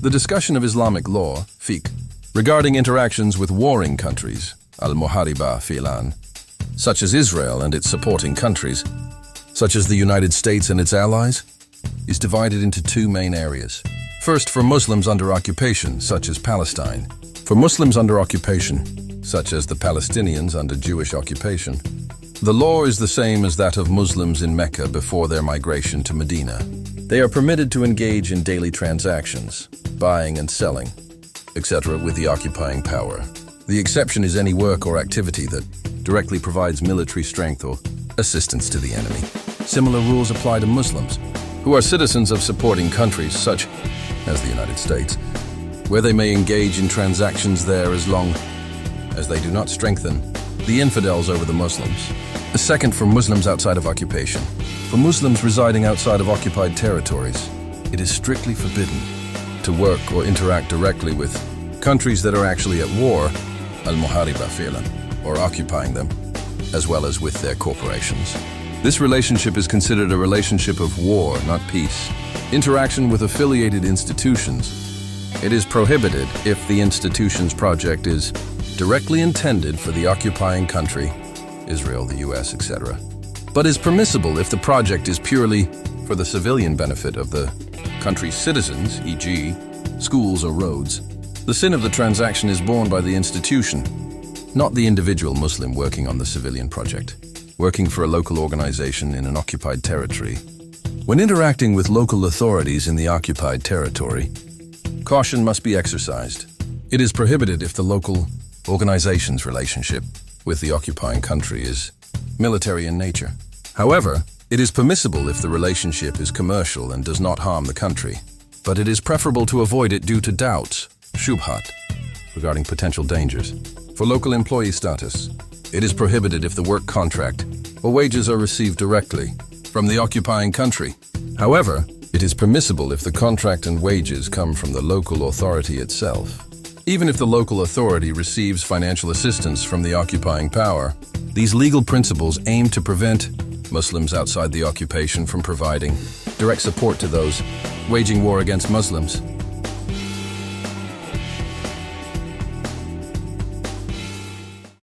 The discussion of Islamic law, fiqh, regarding interactions with warring countries, al-muhariba fi'lan, such as Israel and its supporting countries, such as the United States and its allies, is divided into two main areas. First, for Muslims under occupation, such as Palestine. For Muslims under occupation, such as the Palestinians under Jewish occupation, the law is the same as that of Muslims in Mecca before their migration to Medina. They are permitted to engage in daily transactions, buying and selling, etc. with the occupying power. The exception is any work or activity that directly provides military strength or assistance to the enemy. Similar rules apply to Muslims, who are citizens of supporting countries such as the United States, where they may engage in transactions there as long as they do not strengthen the infidels over the Muslims. The second, for Muslims outside of occupation. For Muslims residing outside of occupied territories, it is strictly forbidden to work or interact directly with countries that are actually at war, al-muhariba fi'lan, or occupying them, as well as with their corporations. This relationship is considered a relationship of war, not peace. Interaction with affiliated institutions. It is prohibited if the institution's project is directly intended for the occupying country, Israel, the US, etc., but is permissible if the project is purely for the civilian benefit of the country's citizens, e.g., schools or roads. The sin of the transaction is borne by the institution, not the individual Muslim working on the civilian project, working for a local organization in an occupied territory. When interacting with local authorities in the occupied territory, caution must be exercised. It is prohibited if the local organization's relationship with the occupying country is military in nature. However, it is permissible if the relationship is commercial and does not harm the country, but it is preferable to avoid it due to doubts, shubhat, regarding potential dangers. For local employee status, it is prohibited if the work contract or wages are received directly from the occupying country. However, it is permissible if the contract and wages come from the local authority itself. Even if the local authority receives financial assistance from the occupying power, these legal principles aim to prevent Muslims outside the occupation from providing direct support to those waging war against Muslims.